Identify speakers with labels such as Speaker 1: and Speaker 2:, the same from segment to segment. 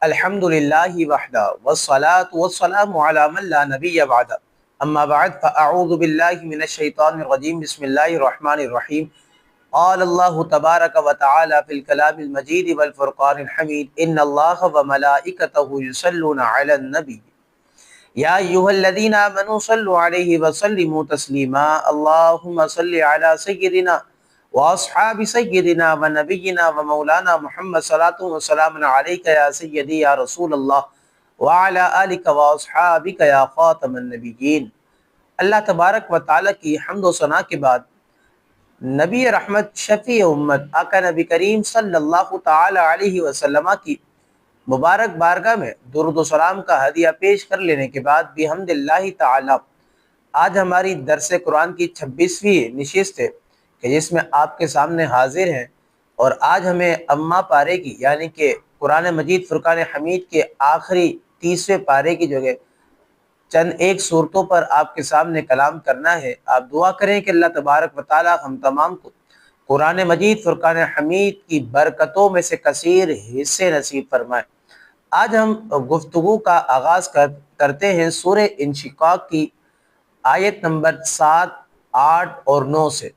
Speaker 1: الحمد للہ وحدہ والصلاة والسلام علی من لا نبی بعد اما بعد فاعوذ باللہ من الشیطان الرجیم بسم اللہ الرحمن الرحیم قال اللہ تبارک و تعالی فی الکلام المجید والفرقان الحمید ان اللہ وملائکتہ یصلون علی النبی یا ایھا الذین آمنوا صلوا علیہ وسلموا تسلیما اللہم صل علی سیدنا واصحاب سیدنا و نبینا و مولانا محمد صلاۃ و سلام علیک یا سیدی یا رسول اللہ وعلی آلک و اصحابک یا خاتم النبیین۔ اللہ تبارک و تعالیٰ کی حمد و ثنا کے بعد نبی رحمت شفیع امت آقا نبی کریم صلی اللہ تعالی علیہ وسلم کی مبارک بارگاہ میں درود و سلام کا ہدیہ پیش کر لینے کے بعد بحمد اللہ تعالی آج ہماری درس قرآن کی 26ویں نشست ہے کہ جس میں آپ کے سامنے حاضر ہیں، اور آج ہمیں اما پارے کی یعنی کہ قرآن مجید فرقان حمید کے آخری 30ویں پارے کی جو ہے چند ایک صورتوں پر آپ کے سامنے کلام کرنا ہے۔ آپ دعا کریں کہ اللہ تبارک و تعالی ہم تمام کو قرآن مجید فرقان حمید کی برکتوں میں سے کثیر حصے نصیب فرمائے۔ آج ہم گفتگو کا آغاز کرتے ہیں سورہ انشقاق کی آیت نمبر 7، 8 اور 9 سے۔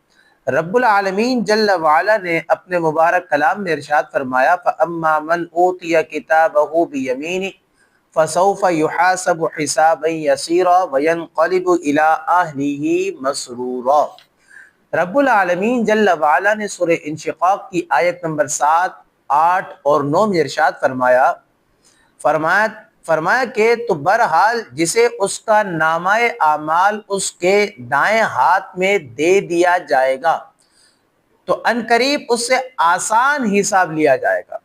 Speaker 1: رب العالمین جل وعلا نے اپنے مبارک کلام میں ارشاد فرمایا فَأَمَّا مَنْ أُوتِيَ كِتَابَهُ بِيَمِينِهِ فَسَوْفَ يُحَاسَبُ حِسَابًا يَسِيرًا وَيَنْقَلِبُ إِلَىٰ أَهْلِهِ مَسْرُورًا۔ رب العالمین جل وعلا نے سورہ انشقاق کی آیت نمبر 7، 8 اور 9 میں ارشاد فرمایا کہ تو برحال جسے اس کا نامہ اعمال اس کے دائیں ہاتھ میں دے دیا جائے گا تو عنقریب اس سے آسان حساب لیا جائے گا۔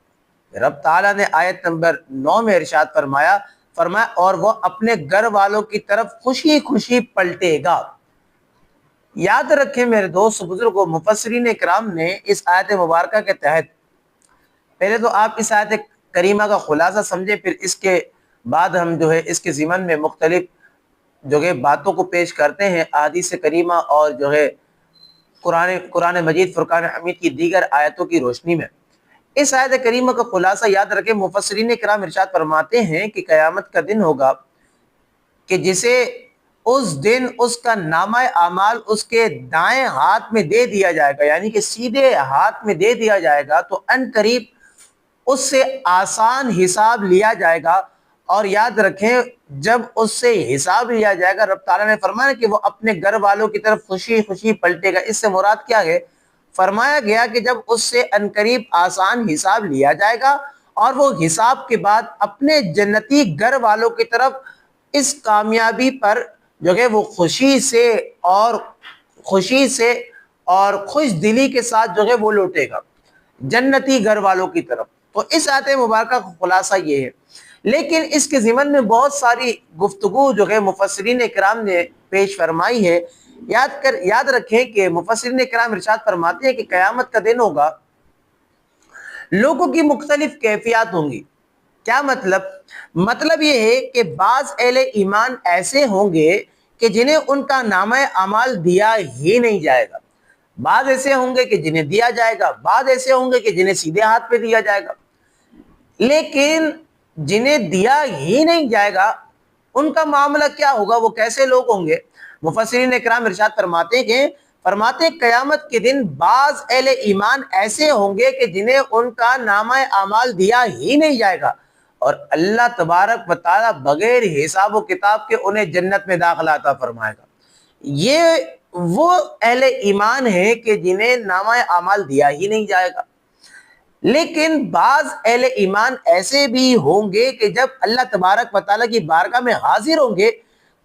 Speaker 1: رب تعالیٰ نے آیت نمبر 9 میں ارشاد فرمایا اور وہ اپنے گھر والوں کی طرف خوشی خوشی پلٹے گا۔ یاد رکھیں میرے دوست بزرگوں، مفسرین اکرام نے اس آیت مبارکہ کے تحت پہلے تو آپ اس آیت کریمہ کا خلاصہ سمجھیں، پھر اس کے بعد ہم جو ہے اس کے ضمن میں مختلف جو ہے باتوں کو پیش کرتے ہیں احادیث کریمہ اور جو ہے قرآن مجید فرقان حمید کی دیگر آیتوں کی روشنی میں۔ اس آیت کریمہ کا خلاصہ یاد رکھیں، مفسرین کرام ارشاد فرماتے ہیں کہ قیامت کا دن ہوگا کہ جسے اس دن اس کا نامہ اعمال اس کے دائیں ہاتھ میں دے دیا جائے گا، یعنی کہ سیدھے ہاتھ میں دے دیا جائے گا تو عنقریب اس سے آسان حساب لیا جائے گا۔ اور یاد رکھیں جب اس سے حساب لیا جائے گا، رب تعالیٰ نے فرمایا کہ وہ اپنے گھر والوں کی طرف خوشی خوشی پلٹے گا۔ اس سے مراد کیا ہے؟ فرمایا گیا کہ جب اس سے عنقریب آسان حساب لیا جائے گا اور وہ حساب کے بعد اپنے جنتی گھر والوں کی طرف اس کامیابی پر جو ہے وہ خوشی سے اور خوش دلی کے ساتھ جو ہے وہ لوٹے گا جنتی گھر والوں کی طرف۔ تو اس آیت مبارکہ کا خلاصہ یہ ہے، لیکن اس کے ضمن میں بہت ساری گفتگو جو ہے مفسرین اکرام نے پیش فرمائی ہے۔ یاد رکھیں کہ مفسرین اکرام ارشاد فرماتے ہیں کہ قیامت کا دن ہوگا، لوگوں کی مختلف کیفیات ہوں گی۔ کیا مطلب یہ ہے کہ بعض اہل ایمان ایسے ہوں گے کہ جنہیں ان کا نامہ اعمال دیا ہی نہیں جائے گا، بعض ایسے ہوں گے کہ جنہیں دیا جائے گا، بعض ایسے ہوں گے کہ جنہیں سیدھے ہاتھ پہ دیا جائے گا۔ لیکن جنہیں دیا ہی نہیں جائے گا ان کا معاملہ کیا ہوگا، وہ کیسے لوگ ہوں گے؟ مفسرین اکرام ارشاد فرماتے ہیں قیامت کے دن بعض اہل ایمان ایسے ہوں گے کہ جنہیں ان کا نامہ اعمال دیا ہی نہیں جائے گا، اور اللہ تبارک و تعالی بغیر حساب و کتاب کے انہیں جنت میں داخلہ عطا فرمائے گا۔ یہ وہ اہل ایمان ہیں کہ جنہیں نامہ اعمال دیا ہی نہیں جائے گا۔ لیکن بعض اہل ایمان ایسے بھی ہوں گے کہ جب اللہ تبارک و تعالیٰ کی بارگاہ میں حاضر ہوں گے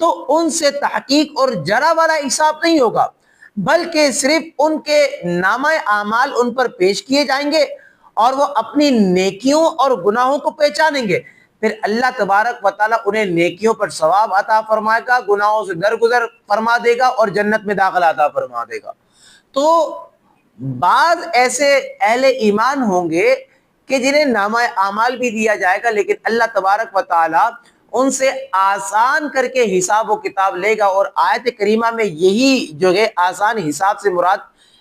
Speaker 1: تو ان سے تحقیق اور جرا والا حساب نہیں ہوگا، بلکہ صرف ان کے نامہ اعمال ان پر پیش کیے جائیں گے اور وہ اپنی نیکیوں اور گناہوں کو پہچانیں گے۔ پھر اللہ تبارک و تعالیٰ انہیں نیکیوں پر ثواب عطا فرمائے گا، گناہوں سے درگزر فرما دے گا اور جنت میں داخلہ عطا فرما دے گا۔ تو بعض ایسے اہل ایمان ہوں گے کہ جنہیں نامہ اعمال بھی دیا جائے گا، لیکن اللہ تبارک و تعالیٰ ان سے آسان کر کے حساب و کتاب لے گا، اور آیت کریمہ میں یہی جو ہے آسان حساب سے مراد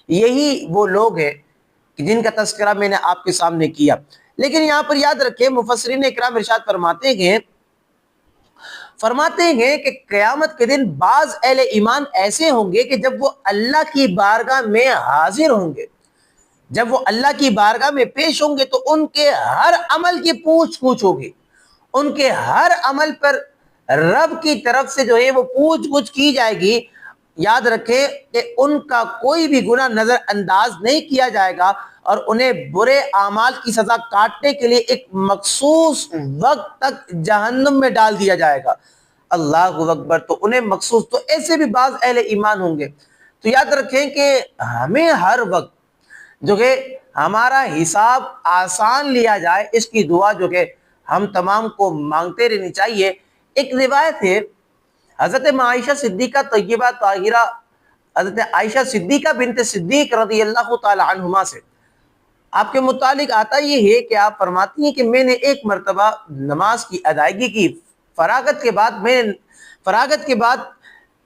Speaker 1: یہی وہ لوگ ہیں جن کا تذکرہ میں نے آپ کے سامنے کیا۔ لیکن یہاں پر یاد رکھیں مفسرین اکرام ارشاد فرماتے ہیں کہ قیامت کے دن بعض اہل ایمان ایسے ہوں گے کہ جب وہ اللہ کی بارگاہ میں حاضر ہوں گے، جب وہ اللہ کی بارگاہ میں پیش ہوں گے تو ان کے ہر عمل کی پوچھ گچھ ہوگی، ان کے ہر عمل پر رب کی طرف سے جو ہے وہ پوچھ گچھ کی جائے گی۔ یاد رکھیں کہ ان کا کوئی بھی گناہ نظر انداز نہیں کیا جائے گا اور انہیں برے اعمال کی سزا کاٹنے کے لیے ایک مخصوص وقت تک جہنم میں ڈال دیا جائے گا۔ اللہ اکبر۔ تو انہیں مخصوص، تو ایسے بھی بعض اہل ایمان ہوں گے۔ تو یاد رکھیں کہ ہمیں ہر وقت جو کہ ہمارا حساب آسان لیا جائے، اس کی دعا جو کہ ہم تمام کو مانگتے رہنی چاہیے۔ ایک روایت ہے حضرت عائشہ صدیقہ طیبہ طاہرہ، حضرت عائشہ صدیقہ بنت صدیق رضی اللہ تعالی عنہما سے آپ کے متعلق آتا یہ ہے کہ آپ فرماتی ہیں کہ میں نے ایک مرتبہ نماز کی ادائیگی کی، فراغت کے بعد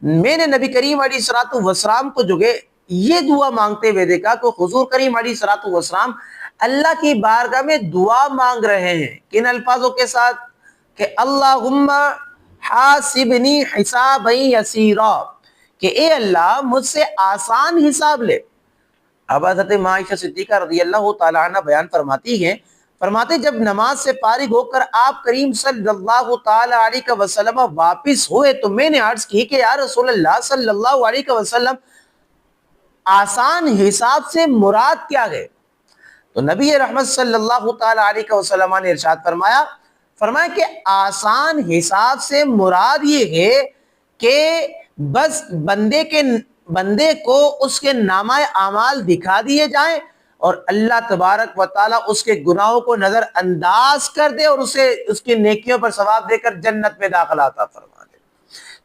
Speaker 1: میں نے نبی کریم علیہ الصلوۃ والسلام کو جو ہے یہ دعا مانگتے ہوئے دیکھا کہ حضور کریم علیہ الصلوۃ والسلام اللہ کی بارگاہ میں دعا مانگ رہے ہیں، کن الفاظوں کے ساتھ؟ کہ اللہم حاسبنی حسابا یسیرا، کہ اے اللہ مجھ سے آسان حساب لے۔ اب حضرت عائشہ صدیقہ رضی اللہ تعالیٰ عنہ بیان فرماتے جب نماز سے فارغ ہو کر آپ کریم صلی اللہ تعالیٰ علیہ وسلم واپس ہوئے تو میں نے عرض کی کہ یا رسول اللہ صلی اللہ علیہ وسلم آسان حساب سے مراد کیا ہے؟ تو نبی رحمت صلی اللہ تعالیٰ علیہ وسلم نے ارشاد فرمایا کہ آسان حساب سے مراد یہ ہے کہ بس بندے کو اس کے نامہ اعمال دکھا دیے جائیں اور اللہ تبارک و تعالیٰ اس کے گناہوں کو نظر انداز کر دے اور اسے اس کی نیکیوں پر ثواب دے کر جنت میں داخلہ عطا فرما دے۔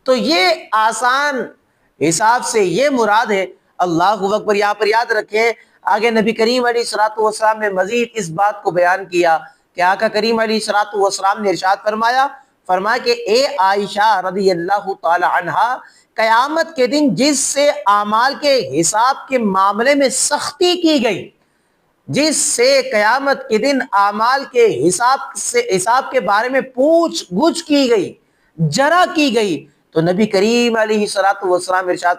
Speaker 1: تو یہ آسان حساب سے یہ مراد ہے۔ اللہ اکبر۔ یہاں پر یاد رکھیں آگے نبی کریم علیہ الصلوۃ والسلام نے مزید اس بات کو بیان کیا کہ آقا کریم علیہ الصلوۃ والسلام نے ارشاد فرمایا کہ اے عائشہ رضی اللہ تعالی عنہا، قیامت کے دن جس سے اعمال کے حساب کے معاملے میں سختی کی گئی، جس سے قیامت کے دن اعمال کے حساب کے بارے میں پوچھ گچھ کی گئی، جرا کی گئی، تو نبی کریم علیہ الصلوۃ والسلام ارشاد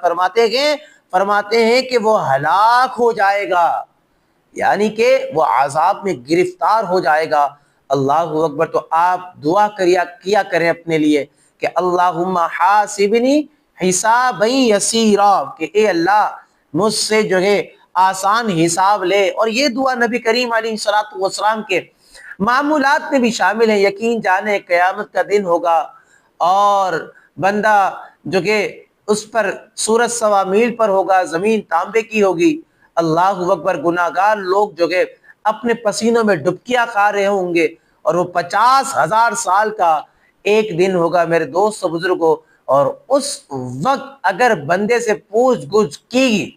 Speaker 1: فرماتے ہیں کہ وہ ہلاک ہو جائے گا، یعنی کہ وہ عذاب میں گرفتار ہو جائے گا۔ اللہ اکبر۔ تو آپ دعا کیا کریں اپنے لیے کہ اللہم حاسبنی حسابا یسیرا، کہ اے اللہ مجھ سے جو ہے آسان حساب لے۔ اور یہ دعا نبی کریم علیہ الصلوۃ والسلام کے معمولات میں بھی شامل ہے۔ یقین جانے قیامت کا دن ہوگا اور بندہ جو کہ اس پر سورج سوا میل پر ہوگا، زمین تانبے کی ہوگی۔ اللہ اکبر۔ گناہگار لوگ جو کہ اپنے پسینوں میں ڈبکیاں کھا رہے ہوں گے اور وہ 50,000 سال کا ایک دن ہوگا میرے دوست و بزرگوں، اور اس وقت اگر بندے سے پوچھ گچھ کی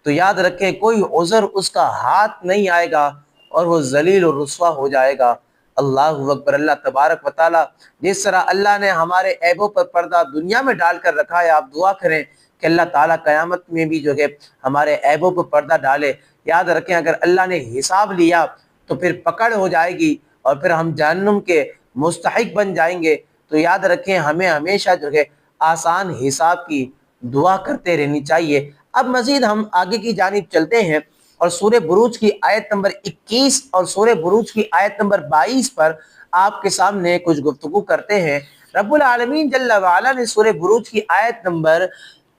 Speaker 1: تو یاد رکھیں کوئی عذر اس کا ہاتھ نہیں آئے گا اور وہ ذلیل و رسوا ہو جائے گا۔ اللہ اکبر۔ اللہ تبارک و تعالیٰ جس طرح اللہ نے ہمارے عیبوں پر پردہ دنیا میں ڈال کر رکھا ہے، آپ دعا کریں کہ اللہ تعالیٰ قیامت میں بھی جو ہے ہمارے عیبوں پر پردہ ڈالے۔ یاد رکھیں اگر اللہ نے حساب لیا تو پھر پکڑ ہو جائے گی اور پھر ہم جہنم کے مستحق بن جائیں گے۔ تو یاد رکھیں ہمیں ہمیشہ جو ہے آسان حساب کی دعا کرتے رہنی چاہیے۔ اب مزید ہم آگے کی جانب چلتے ہیں اور سورہ بروج کی آیت نمبر 21 اور سورہ بروج کی آیت نمبر 22 پر آپ کے سامنے کچھ گفتگو کرتے ہیں۔ رب العالمین جل وعلا نے سورہ بروج کی آیت نمبر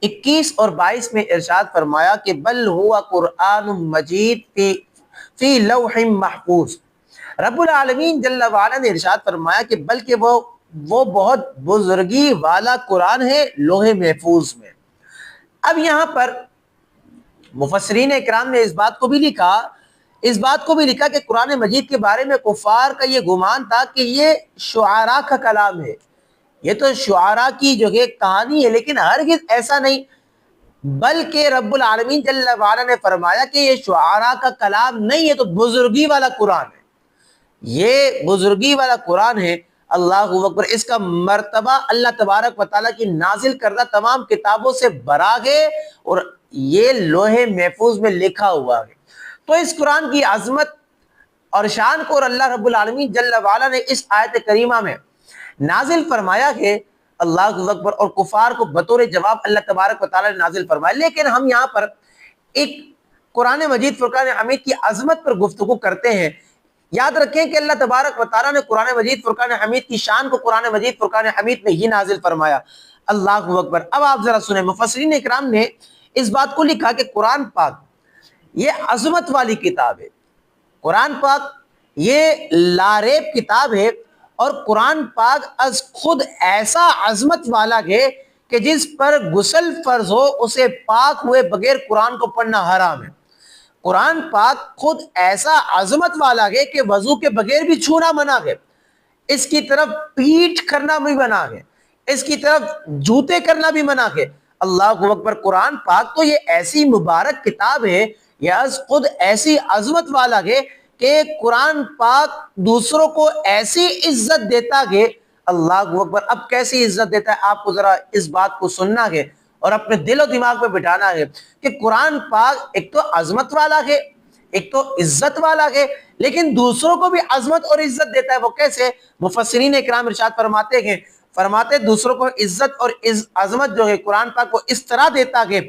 Speaker 1: 21 اور 22 میں ارشاد فرمایا کہ بل ہوا قرآن مجید فی لوح محفوظ۔ رب العالمین جل وعلا نے ارشاد فرمایا کہ بلکہ وہ بہت بزرگی والا قرآن ہے لوح محفوظ میں۔ اب یہاں پر مفسرین اکرام نے اس بات کو بھی لکھا کہ قرآن مجید کے بارے میں کفار کا یہ گمان تھا کہ یہ شعراء کا کلام ہے، یہ تو شعراء کی جو ہے کہانی ہے، لیکن ہرگز ایسا نہیں، بلکہ رب العالمین جل وعلا نے فرمایا کہ یہ شعراء کا کلام نہیں ہے، تو بزرگی والا قرآن ہے، یہ بزرگی والا قرآن ہے۔ اللہ اکبر۔ اس کا مرتبہ اللہ تبارک و تعالیٰ کی نازل کردہ تمام کتابوں سے برآں ہے اور یہ لوح محفوظ میں لکھا ہوا ہے۔ تو اس قرآن کی عظمت اور شان کو اور اللہ رب العالمین جل وعلا نے اس آیت کریمہ میں نازل فرمایا کہ اللہ اکبر، اور کفار کو بطور جواب اللہ تبارک و تعالی نے نازل فرمایا۔ لیکن ہم یہاں پر ایک قرآن مجید فرقان حمید کی عظمت پر گفتگو کرتے ہیں۔ یاد رکھیں کہ اللہ تبارک و تعالیٰ نے قرآن مجید فرقان حمید کی شان کو قرآن مجید فرقان حمید میں ہی نازل فرمایا۔ اللہ اکبر۔ اب آپ ذرا سنیں، مفسرین اکرام نے اس بات کو لکھا کہ قرآن پاک یہ عظمت والی کتاب ہے، قرآن پاک یہ لاریب کتاب ہے، اور قرآن پاک از خود ایسا عظمت والا ہے کہ جس پر غسل فرض ہو اسے پاک ہوئے بغیر قرآن کو پڑھنا حرام ہے۔ قرآن پاک خود ایسا عظمت والا ہے کہ وضو کے بغیر بھی چھونا منع ہے، اس کی طرف پیٹ کرنا بھی منع ہے، اس کی طرف جوتے کرنا بھی منع ہے۔ اللہ اکبر۔ قرآن پاک تو یہ ایسی مبارک کتاب ہے، یہ خود ایسی عظمت والا ہے کہ قرآن پاک دوسروں کو ایسی عزت دیتا ہے۔ اللہ اکبر۔ اب کیسی عزت دیتا ہے آپ کو ذرا اس بات کو سننا ہے اور اپنے دل و دماغ میں بٹھانا ہے کہ قرآن پاک ایک تو عظمت والا ہے، ایک تو عزت والا ہے، لیکن دوسروں کو بھی عظمت اور عزت دیتا ہے۔ وہ کیسے؟ مفسرین اکرام ارشاد فرماتے دوسروں کو عزت اور عظمت جو ہے قرآن پاک کو اس طرح دیتا ہے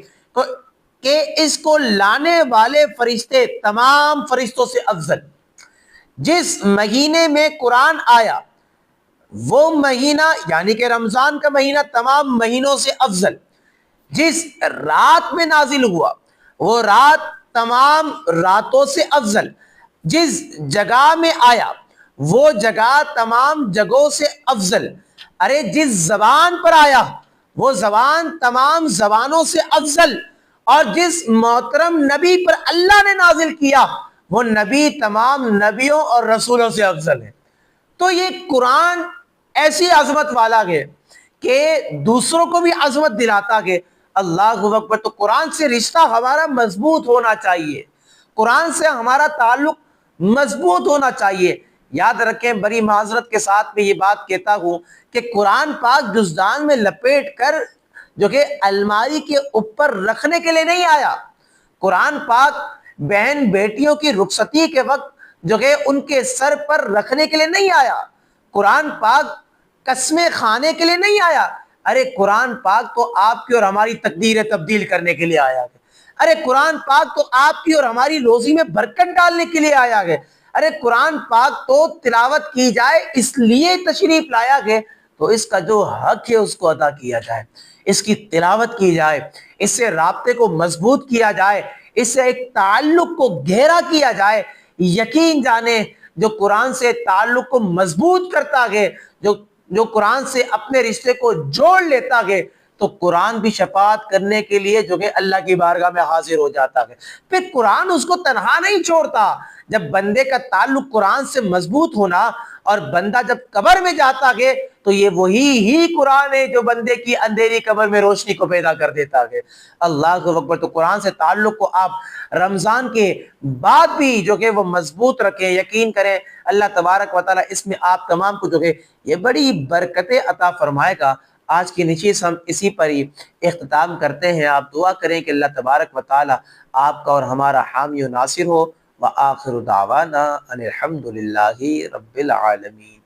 Speaker 1: کہ اس کو لانے والے فرشتے تمام فرشتوں سے افضل۔ جس مہینے میں قرآن آیا وہ مہینہ یعنی کہ رمضان کا مہینہ تمام مہینوں سے افضل۔ جس رات میں نازل ہوا وہ رات تمام راتوں سے افضل۔ جس جگہ میں آیا وہ جگہ تمام جگہوں سے افضل۔ ارے جس زبان پر آیا وہ زبان تمام زبانوں سے افضل، اور جس محترم نبی پر اللہ نے نازل کیا وہ نبی تمام نبیوں اور رسولوں سے افضل ہے۔ تو یہ قرآن ایسی عظمت والا ہے کہ دوسروں کو بھی عظمت دلاتا ہے۔ اللہ اکبر۔ تو قرآن سے رشتہ ہمارا مضبوط ہونا چاہیے، قرآن سے ہمارا تعلق مضبوط ہونا چاہیے۔ یاد رکھیں، بڑی معذرت کے ساتھ میں یہ بات کہتا ہوں کہ قرآن پاک جزدان میں لپیٹ کر جو کہ الماری کے اوپر رکھنے کے لیے نہیں آیا۔ قرآن پاک بہن بیٹیوں کی رخصتی کے وقت جو کہ ان کے سر پر رکھنے کے لیے نہیں آیا۔ قرآن پاک قسمیں کھانے کے لیے نہیں آیا۔ ارے قرآن پاک تو آپ کی اور ہماری تقدیریں تبدیل کرنے کے لیے آیا ہے۔ ارے قرآن پاک تو آپ کی اور ہماری روزی میں برکت ڈالنے کے لیے آیا ہے۔ ارے قرآن پاک تو تلاوت کی جائے اس لیے تشریف لایا ہے، تو اس کا جو حق ہے اس کو ادا کیا جائے، اس کی تلاوت کی جائے، اس سے رابطے کو مضبوط کیا جائے، اس سے ایک تعلق کو گہرا کیا جائے۔ یقین جانے جو قرآن سے تعلق کو مضبوط کرتا ہے، جو قرآن سے اپنے رشتے کو جوڑ لیتا ہے، تو قرآن بھی شفاعت کرنے کے لیے جو کہ اللہ کی بارگاہ میں حاضر ہو جاتا ہے۔ پھر قرآن اس کو تنہا نہیں چھوڑتا۔ جب بندے کا تعلق قرآن سے مضبوط ہونا اور بندہ جب قبر میں جاتا ہے تو یہ وہی قرآن ہے جو بندے کی اندھیری قبر میں روشنی کو پیدا کر دیتا ہے۔ اللہ اکبر۔ تو قرآن سے تعلق کو آپ رمضان کے بعد بھی جو کہ وہ مضبوط رکھیں۔ یقین کریں اللہ تبارک و تعالیٰ اس میں آپ تمام کو جو کہ یہ بڑی برکتیں عطا فرمائے گا۔ آج کی نشست ہم اسی پر ہی اختتام کرتے ہیں۔ آپ دعا کریں کہ اللہ تبارک و تعالیٰ آپ کا اور ہمارا حامی و ناصر ہو۔ وآخر دعوانا ان الحمد للہ رب العالمین۔